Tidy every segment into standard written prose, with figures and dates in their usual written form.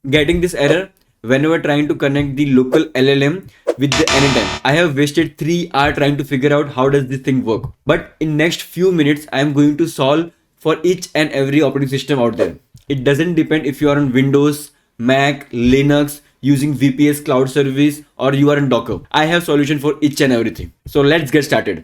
getting this error whenever trying to connect the local LLM with the n8n. I have wasted 3 hours trying to figure out how does this thing work. But in next few minutes, I am going to solve for each and every operating system out there. It doesn't depend if you are on Windows, Mac, Linux, using VPS cloud service, or you are in Docker. I have solution for each and everything. So let's get started.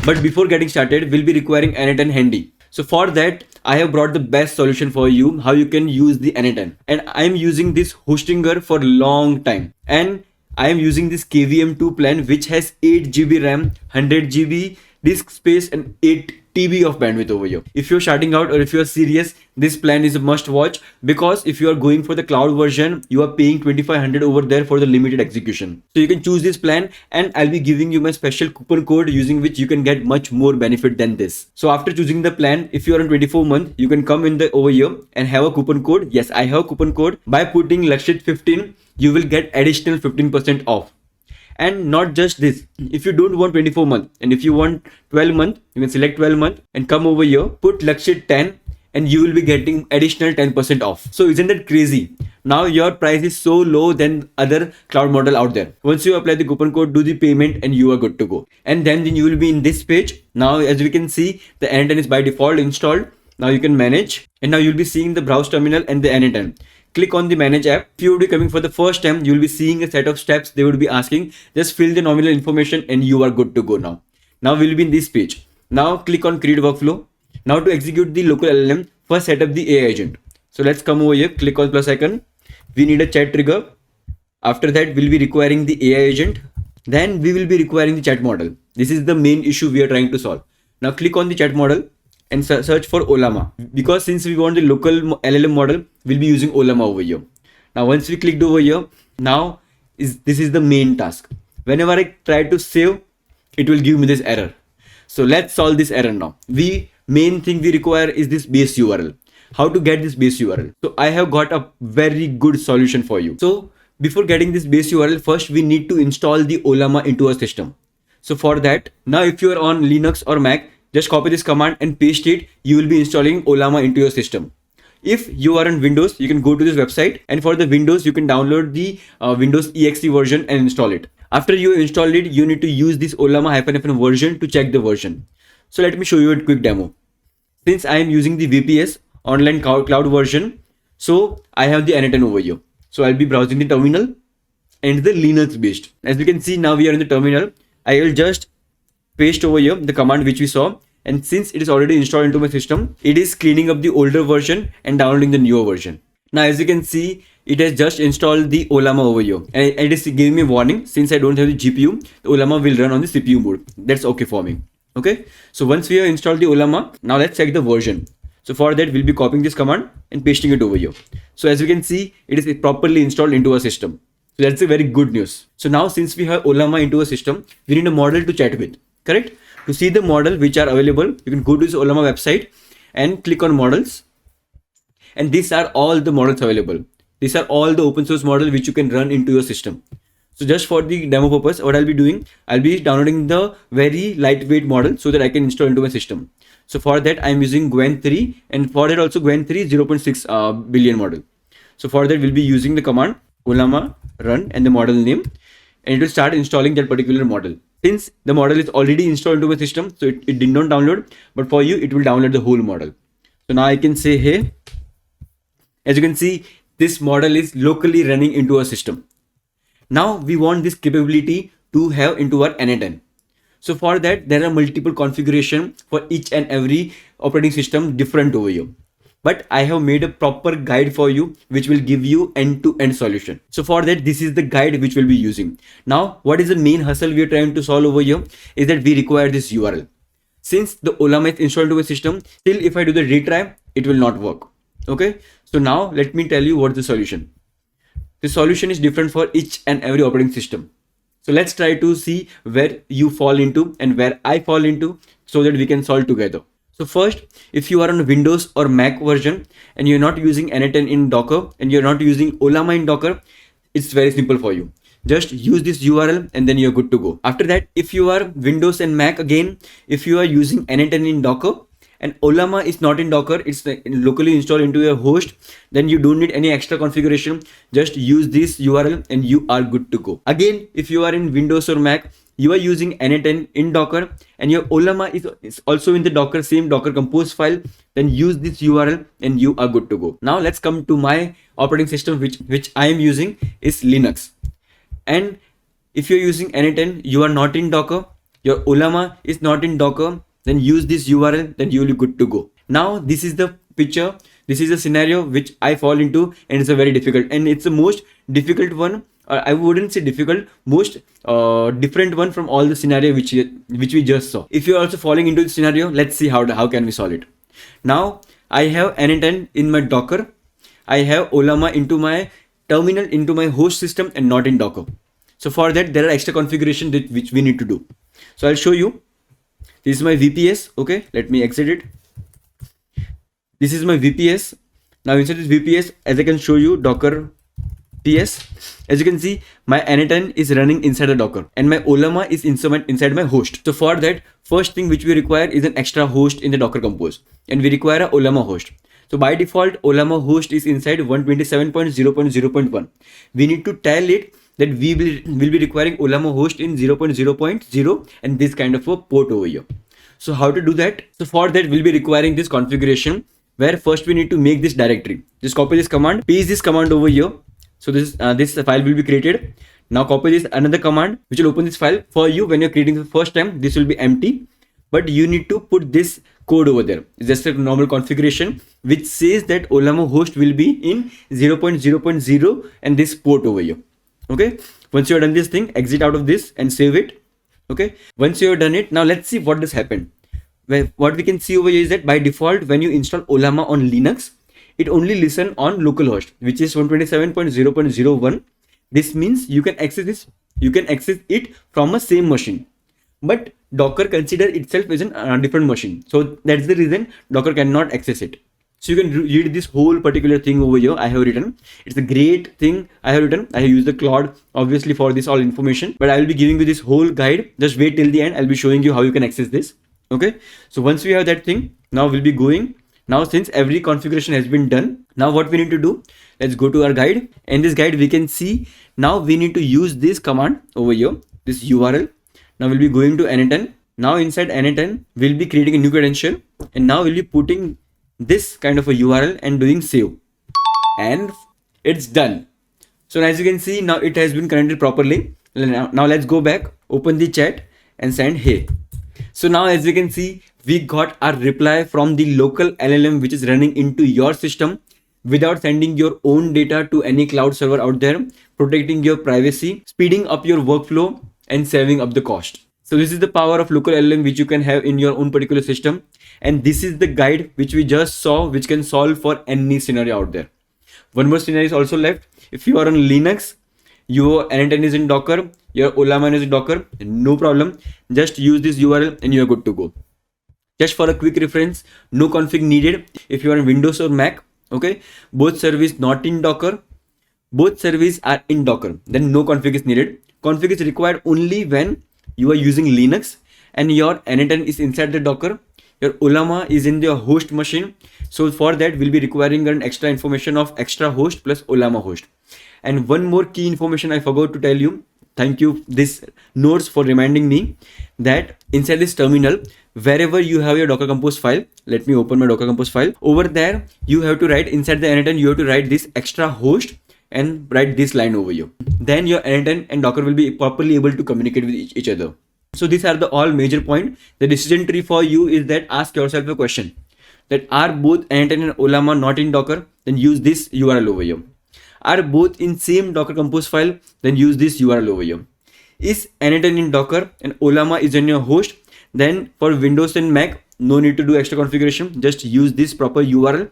But before getting started, we'll be requiring n8n handy. So for that, I have brought the best solution for you, how you can use the n8n. And I'm using this Hostinger for a long time. And I am using this KVM2 plan, which has 8 GB RAM, 100 GB disk space, and 8 TB of bandwidth over here. If you're starting out or if you're serious, this plan is a must watch, because if you are going for the cloud version, you are paying 2500 over there for the limited execution. So you can choose this plan, and I'll be giving you my special coupon code using which you can get much more benefit than this. So after choosing the plan, if you are on 24 month, you can come in the over here and have a coupon code. Yes, I have a coupon code. By putting Lakshit 15, you will get additional 15% off. And not just this, if you don't want 24 month and if you want 12 month, you can select 12 month and come over here, put Lakshit 10, and you will be getting additional 10% off. So isn't that crazy? Now your price is so low than other cloud model out there. Once you apply the coupon code, do the payment, and you are good to go. And then you will be in this page. Now as we can see, the n8n is by default installed. Now you can manage, and now you'll be seeing the browse terminal and the n8n. Click on the manage app. If you would be coming for the first time, you will be seeing a set of steps. They would be asking, just fill the nominal information and you are good to go now. Now we'll be in this page. Now click on create workflow. Now to execute the local LLM, first set up the AI agent. So let's come over here, click on plus icon. We need a chat trigger. After that, we'll be requiring the AI agent. Then we will be requiring the chat model. This is the main issue we are trying to solve. Now click on the chat model and search for Ollama, because since we want the local LLM model, we'll be using Ollama over here. Now once we clicked over here, now this is the main task. Whenever I try to save, it will give me this error. So let's solve this error now. Main thing we require is this base URL. How to get this base URL? So I have got a very good solution for you. So before getting this base URL, first we need to install the Ollama into our system. So for that, now if you are on Linux or Mac, just copy this command and paste it. You will be installing Ollama into your system. If you are on Windows, you can go to this website, and for the Windows, you can download the Windows EXE version and install it. After you install it, you need to use this Ollama -FN version to check the version. So let me show you a quick demo. Since I am using the VPS online cloud version, so I have the n8n over here. So I'll be browsing the terminal and the Linux based. As you can see, now we are in the terminal. I will just paste over here the command which we saw, and since it is already installed into my system, it is cleaning up the older version and downloading the newer version. Now as you can see, it has just installed the Ollama over here, and it is giving me a warning. Since I don't have the GPU, the Ollama will run on the CPU mode. That's okay for me. Okay, so once we have installed the Ollama, now let's check the version. So for that, we'll be copying this command and pasting it over here. So as you can see, it is properly installed into our system. So that's a very good news. So now since we have Ollama into a system, we need a model to chat with. Correct? To see the model which are available, you can go to this Ollama website and click on models. And these are all the models available. These are all the open source model which you can run into your system. So just for the demo purpose, what I'll be doing, I'll be downloading the very lightweight model so that I can install into my system. So for that, I'm using Gwen 3, and for that also Gwen 3 0.6 billion model. So for that, we'll be using the command Ollama run and the model name, and it will start installing that particular model. Since the model is already installed into my system, so it did not download, but for you, it will download the whole model. So now I can say, hey, as you can see, this model is locally running into our system. Now we want this capability to have into our n8n. So for that, there are multiple configuration for each and every operating system different over here. But I have made a proper guide for you, which will give you end-to-end solution. So for that, this is the guide which we'll be using. Now, what is the main hustle we are trying to solve over here is that we require this URL. Since the Ollama is installed to a system, still if I do the retry, it will not work. Okay. So now let me tell you what the solution. The solution is different for each and every operating system. So let's try to see where you fall into and where I fall into so that we can solve together. So first, if you are on Windows or Mac version and you're not using n8n in Docker and you're not using Ollama in Docker, it's very simple for you. Just use this URL and then you're good to go. After that, if you are Windows and Mac again, if you are using n8n in Docker and Ollama is not in Docker, it's locally installed into your host, then you don't need any extra configuration. Just use this URL and you are good to go. Again, if you are in Windows or Mac, you are using n8n in Docker and your Ollama is also in the Docker, same Docker compose file, then use this URL and you are good to go. Now let's come to my operating system, which I am using is Linux. And if you're using n8n, you are not in Docker, your Ollama is not in Docker, then use this URL, then you will be good to go. Now this is the picture, this is a scenario which I fall into, and it's a very difficult, and it's the most difficult one. I wouldn't say difficult, most different one from all the scenario which we just saw. If you're also falling into this scenario, let's see how can we solve it. Now I have n8n in my Docker, I have Ollama into my terminal, into my host system, and not in Docker. So for that there are extra configuration which we need to do. So I'll show you. This is my VPS. Okay, let me exit it. This is my VPS. Now inside this VPS, as I can show you, Docker PS. As you can see, my n8n is running inside the Docker and my Ollama is inside my host. So for that, first thing which we require is an extra host in the Docker Compose, and we require a Ollama host. So by default, Ollama host is inside 127.0.0.1. We need to tell it that we will be requiring Ollama host in 0.0.0 and this kind of a port over here. So how to do that? So for that, we'll be requiring this configuration, where first we need to make this directory. Just copy this command, paste this command over here. So this file will be created. Now copy this another command which will open this file for you. When you're creating the first time, this will be empty, but you need to put this code over there. It's just a normal configuration which says that Ollama host will be in 0.0.0 and this port over here. Okay, once you have done this thing, exit out of this and save it. Okay, once you have done it, now let's see what does happen. What we can see over here is that by default, when you install Ollama on Linux, it only listen on localhost, which is 127.0.01. This means you can access it from a same machine, but Docker consider itself as a different machine. So that's the reason Docker cannot access it. So you can read this whole particular thing over here. I have written. It's a great thing I have written. I have used the Claude obviously for this all information, but I will be giving you this whole guide. Just wait till the end. I'll be showing you how you can access this. Okay. So once we have that thing, now we'll be going. Now since every configuration has been done, now what we need to do? Let's go to our guide. In this guide, we can see now we need to use this command over here, this URL. Now we'll be going to n8n. Now inside n8n, we'll be creating a new credential, and now we'll be putting this kind of a URL and doing save, and it's done. So as you can see, now it has been connected properly. Now let's go back, open the chat and send hey. So now as you can see, we got our reply from the local LLM which is running into your system without sending your own data to any cloud server out there, protecting your privacy, speeding up your workflow and saving up the cost. So this is the power of local LLM which you can have in your own particular system. And this is the guide which we just saw, which can solve for any scenario out there. One more scenario is also left. If you are on Linux, your n8n is in Docker, your Ollama is in Docker, no problem. Just use this URL and you are good to go. Just for a quick reference, no config needed. If you are on Windows or Mac, okay, both service not in Docker, both service are in Docker, then no config is needed. Config is required only when you are using Linux and your n8n is inside the Docker, your Ollama is in your host machine. So for that, we'll be requiring an extra information of extra host plus Ollama host. And one more key information I forgot to tell you. Thank you, this notes, for reminding me that inside this terminal, wherever you have your Docker Compose file, let me open my Docker Compose file. Over there, you have to write inside the n8n, you have to write this extra host and write this line over here. Then your n8n and Docker will be properly able to communicate with each other. So these are the all major point. The decision tree for you is that ask yourself a question, that are both n8n and Ollama not in Docker? Then use this URL over here. Are both in same Docker Compose file? Then use this URL over here. Is n8n in Docker and Ollama is in your host? Then for Windows and Mac, no need to do extra configuration. Just use this proper URL.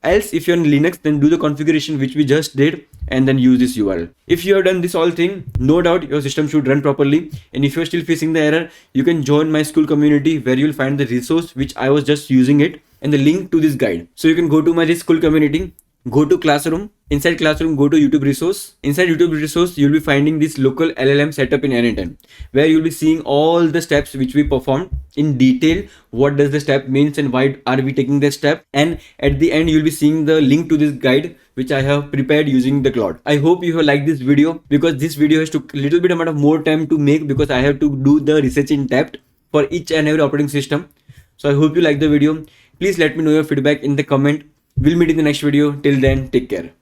Else, if you're on Linux, then do the configuration which we just did and then use this URL. If you have done this all thing, no doubt your system should run properly. And if you're still facing the error, you can join my school community where you'll find the resource which I was just using it and the link to this guide. So you can go to my school community, go to Classroom. Inside Classroom, go to YouTube resource. Inside YouTube resource, you'll be finding this local LLM setup in n8n, where you'll be seeing all the steps which we performed in detail. What does the step means and why are we taking this step? And at the end, you'll be seeing the link to this guide which I have prepared using the Claude. I hope you have liked this video, because this video has took a little bit amount of more time to make, because I have to do the research in depth for each and every operating system. So I hope you like the video. Please let me know your feedback in the comment. We'll meet in the next video. Till then, take care.